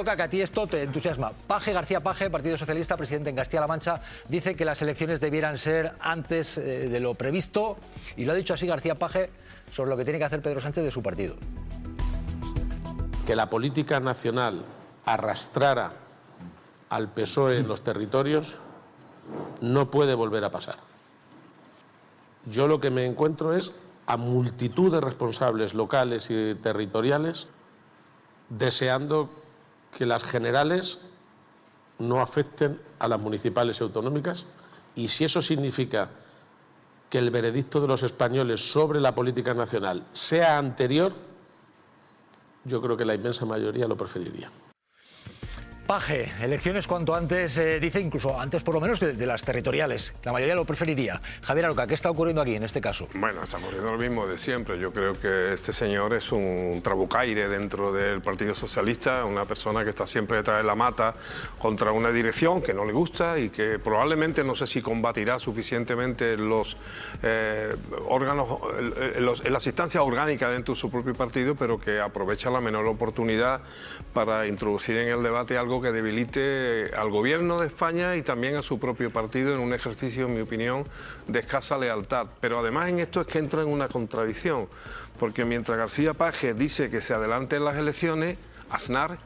Que a ti esto te entusiasma. Paje, García Paje, Partido Socialista, presidente en Castilla-La Mancha, dice que las elecciones debieran ser antes de lo previsto, y lo ha dicho así García Paje sobre lo que tiene que hacer Pedro Sánchez de su partido. Que la política nacional arrastrara al PSOE en los territorios no puede volver a pasar. Yo lo que me encuentro es a multitud de responsables locales y territoriales deseando que las generales no afecten a las municipales y autonómicas, y si eso significa que el veredicto de los españoles sobre la política nacional sea anterior, yo creo que la inmensa mayoría lo preferiría. Paje, elecciones cuanto antes, dice incluso antes por lo menos de las territoriales. La mayoría lo preferiría. Javier Aroca, ¿qué está ocurriendo aquí en este caso? Bueno, está ocurriendo lo mismo de siempre. Yo creo que este señor es un trabucaire dentro del Partido Socialista, una persona que está siempre detrás de la mata contra una dirección que no le gusta y que probablemente no sé si combatirá suficientemente los órganos, en las instancias orgánicas dentro de su propio partido, pero que aprovecha la menor oportunidad para introducir en el debate algo que debilite al gobierno de España y también a su propio partido en un ejercicio, en mi opinión, de escasa lealtad. Pero además en esto es que entra en una contradicción, porque mientras García Paje dice que se adelanten las elecciones, Aznar,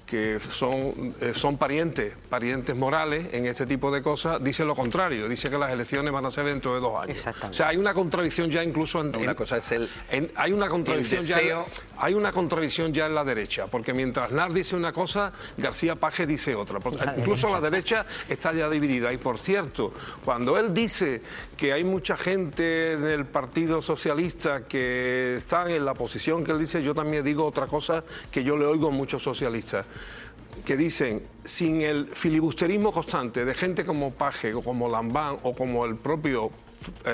que son parientes morales en este tipo de cosas, dice lo contrario, dice que las elecciones van a ser dentro de 2 años. O sea, hay una contradicción ya incluso hay una contradicción ya en la derecha, porque mientras Aznar dice una cosa, García Paje dice otra. Incluso la derecha está ya dividida. Y por cierto, cuando él dice que hay mucha gente del Partido Socialista que están en la posición que él dice, yo también digo otra cosa que yo le oigo a muchos socialistas, que dicen, sin el filibusterismo constante de gente como Paje o como Lambán o como el propio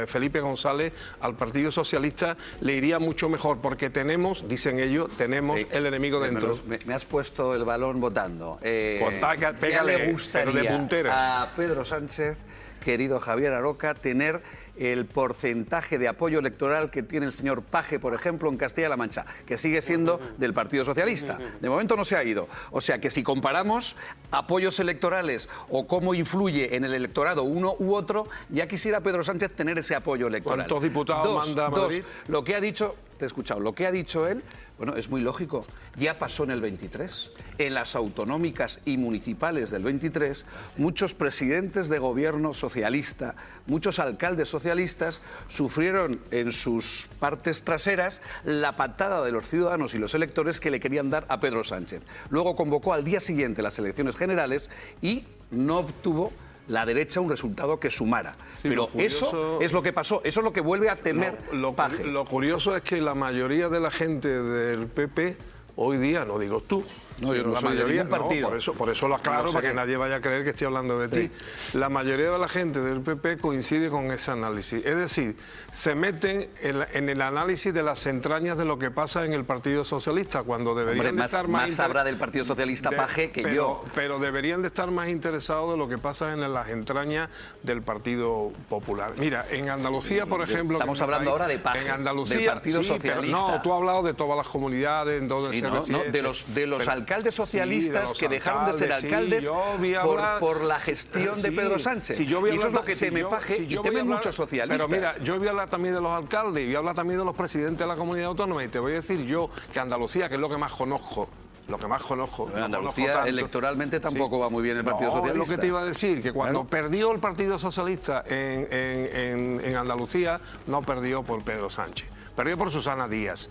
Felipe González, al Partido Socialista le iría mucho mejor, porque tenemos, dicen ellos, tenemos el enemigo dentro. Me has puesto el balón votando. Pues pégale, ¿qué le gustaría pero de puntera a Pedro Sánchez, querido Javier Aroca, tener el porcentaje de apoyo electoral que tiene el señor Paje, por ejemplo, en Castilla-La Mancha, que sigue siendo del Partido Socialista? De momento no se ha ido. O sea que si comparamos apoyos electorales o cómo influye en el electorado uno u otro, ya quisiera Pedro Sánchez tener ese apoyo electoral. ¿Cuántos diputados manda Madrid? Lo que ha dicho, te he escuchado, lo que ha dicho él, bueno, es muy lógico. Ya pasó en el 23. En las autonómicas y municipales del 23, muchos presidentes de gobierno socialista, muchos alcaldes socialistas sufrieron en sus partes traseras la patada de los ciudadanos y los electores que le querían dar a Pedro Sánchez. Luego convocó al día siguiente las elecciones generales y no obtuvo la derecha un resultado que sumara. Sí, pero eso es lo que pasó, eso es lo que vuelve a temer Paje. Lo curioso es que la mayoría de la gente del PP hoy día, no digo tú, no, yo no soy de ningún partido. Por eso lo aclaro, no, para que nadie vaya a creer que estoy hablando de ti. La mayoría de la gente del PP coincide con ese análisis. Es decir, se meten en el análisis de las entrañas de lo que pasa en el Partido Socialista, cuando deberían de estar más sabrá del Partido Socialista Paje que yo. Pero deberían de estar más interesados de lo que pasa en las entrañas del Partido Popular. Mira, en Andalucía, por ejemplo... Estamos hablando ahora de Paje, en Andalucía, del Partido Socialista. No, tú has hablado de todas las comunidades, en donde de los alcaldes socialistas que dejaron de ser alcaldes por la gestión de Pedro Sánchez. Y eso es lo que teme Paje y temen muchos socialistas. Pero mira, yo voy a hablar también de los alcaldes y voy a hablar también de los presidentes de la comunidad autónoma, y te voy a decir yo que Andalucía, que es lo que más conozco, en Andalucía electoralmente tampoco va muy bien el Partido Socialista. Es lo que te iba a decir, que cuando perdió el Partido Socialista en Andalucía, no perdió por Pedro Sánchez, perdió por Susana Díaz.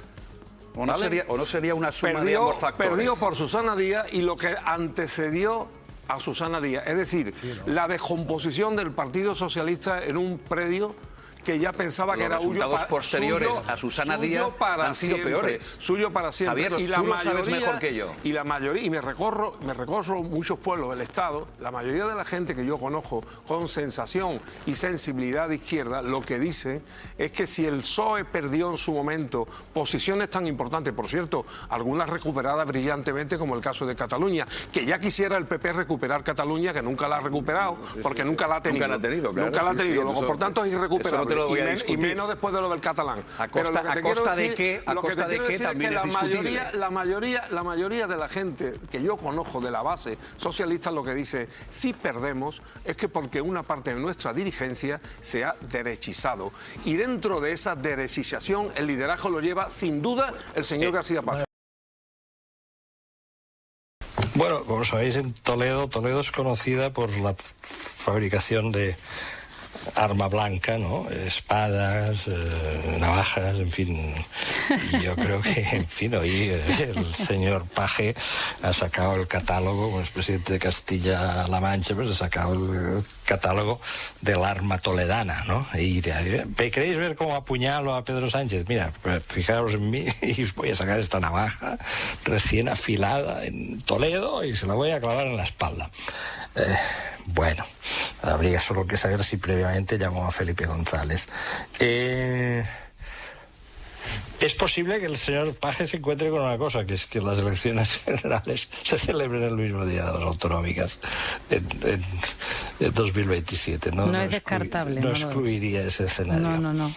¿O no sería una suma de ambos factores? Perdió por Susana Díaz y lo que antecedió a Susana Díaz, es decir, la descomposición del Partido Socialista en un predio que ya pensaba que era los resultados posteriores a Susana Díaz han sido peores. Suyo para siempre. Javier, tú lo sabes mejor que yo. Y la mayoría, y me recorro muchos pueblos del Estado, la mayoría de la gente que yo conozco con sensación y sensibilidad de izquierda, lo que dice es que si el PSOE perdió en su momento posiciones tan importantes, por cierto, algunas recuperadas brillantemente, como el caso de Cataluña, que ya quisiera el PP recuperar Cataluña, que nunca la ha recuperado, porque nunca la ha tenido. Nunca la ha tenido, claro. Luego, por tanto, es irrecuperable. lo voy a y discutir. menos después de lo del catalán. ¿A costa de qué? A costa de qué también es discutible. La mayoría de la gente que yo conozco de la base socialista lo que dice, si perdemos es que porque una parte de nuestra dirigencia se ha derechizado. Y dentro de esa derechización el liderazgo lo lleva sin duda el señor García Paje. Bueno, como sabéis, en Toledo es conocida por la fabricación de arma blanca, ¿no? Espadas, navajas, en fin. Y yo creo que, en fin, hoy el señor Paje ha sacado el catálogo, como es presidente de Castilla-La Mancha, pues ha sacado el catálogo del arma toledana, ¿no? Y ¿queréis ver cómo apuñalo a Pedro Sánchez? Mira, pues, fijaros en mí y os voy a sacar esta navaja recién afilada en Toledo y se la voy a clavar en la espalda. Bueno, habría solo que saber si previamente llamó a Felipe González. Es posible que el señor Paje se encuentre con una cosa, que es que las elecciones generales se celebren el mismo día de las autonómicas en 2027. No es descartable. No excluiría ese escenario. No.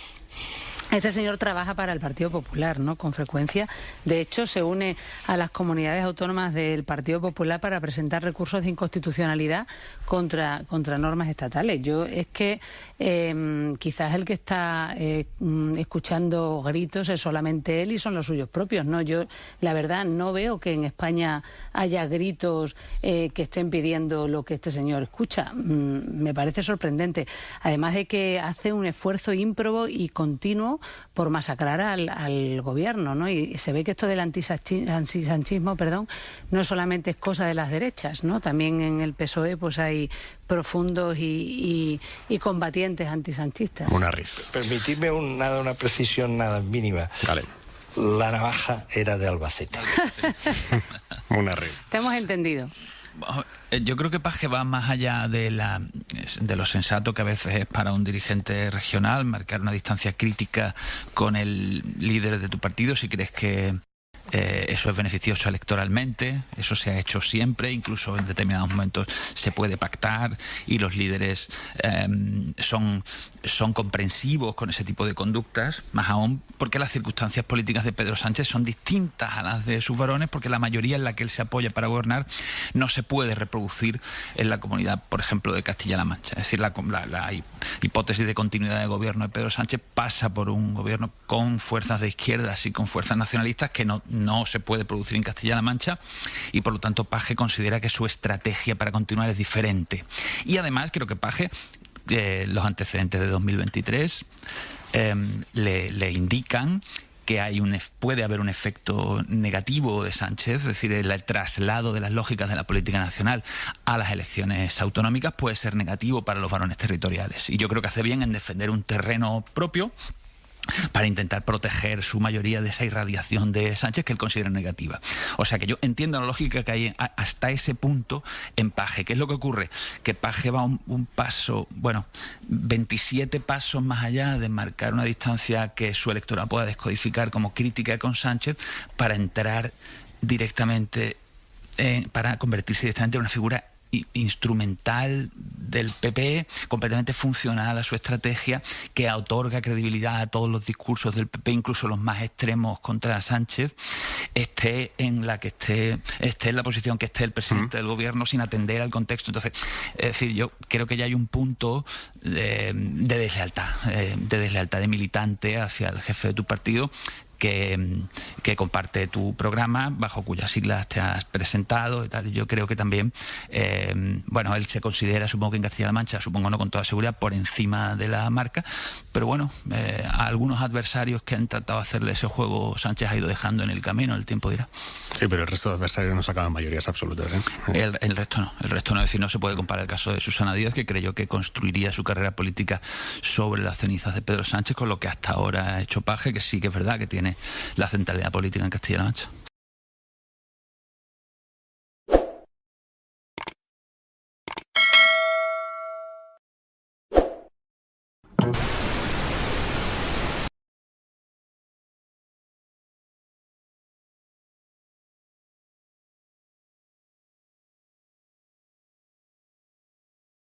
Este señor trabaja para el Partido Popular, ¿no? Con frecuencia. De hecho, se une a las comunidades autónomas del Partido Popular para presentar recursos de inconstitucionalidad contra normas estatales. Es que quizás el que está escuchando gritos es solamente él y son los suyos propios, ¿no? Yo, la verdad, no veo que en España haya gritos que estén pidiendo lo que este señor escucha. Me parece sorprendente. Además de que hace un esfuerzo ímprobo y continuo por masacrar al gobierno, ¿no? Y se ve que esto del antisanchismo, no solamente es cosa de las derechas, ¿no? También en el PSOE pues hay profundos y combatientes antisanchistas. Una risa. Permitidme una precisión nada mínima. Vale. La navaja era de Albacete. Una risa. Te hemos entendido. Yo creo que Paje va más allá de lo sensato que a veces es para un dirigente regional marcar una distancia crítica con el líder de tu partido si crees que eso es beneficioso electoralmente. Eso se ha hecho siempre, incluso en determinados momentos se puede pactar y los líderes son comprensivos con ese tipo de conductas, más aún porque las circunstancias políticas de Pedro Sánchez son distintas a las de sus varones, porque la mayoría en la que él se apoya para gobernar no se puede reproducir en la comunidad, por ejemplo, de Castilla-La Mancha. Es decir, la hipótesis de continuidad de gobierno de Pedro Sánchez pasa por un gobierno con fuerzas de izquierdas y con fuerzas nacionalistas que no se puede producir en Castilla-La Mancha, y por lo tanto Paje considera que su estrategia para continuar es diferente. Y además creo que Paje, los antecedentes de 2023 le indican que puede haber un efecto negativo de Sánchez, es decir, el traslado de las lógicas de la política nacional a las elecciones autonómicas puede ser negativo para los varones territoriales. Y yo creo que hace bien en defender un terreno propio para intentar proteger su mayoría de esa irradiación de Sánchez que él considera negativa. O sea que yo entiendo la lógica que hay hasta ese punto en Paje. ¿Qué es lo que ocurre? Que Paje va un paso, 27 pasos más allá de marcar una distancia que su electorado pueda descodificar como crítica con Sánchez para entrar directamente, para convertirse directamente en una figura instrumental del PP, completamente funcional a su estrategia, que otorga credibilidad a todos los discursos del PP, incluso los más extremos contra Sánchez, esté en la posición que esté el presidente del gobierno, sin atender al contexto. Entonces, es decir, yo creo que ya hay un punto de deslealtad de militante hacia el jefe de tu partido, que comparte tu programa, bajo cuyas siglas te has presentado y tal. Yo creo que también, él se considera, supongo que en Castilla-La Mancha, supongo no con toda seguridad, por encima de la marca, pero a algunos adversarios que han tratado de hacerle ese juego, Sánchez ha ido dejando en el camino, el tiempo dirá. Sí, pero el resto de adversarios no sacaban mayorías absolutas, ¿eh? El resto no, es decir, no se puede comparar el caso de Susana Díaz, que creyó que construiría su carrera política sobre las cenizas de Pedro Sánchez, con lo que hasta ahora ha hecho Paje, que sí que es verdad que tiene la centralidad política en Castilla-La Mancha.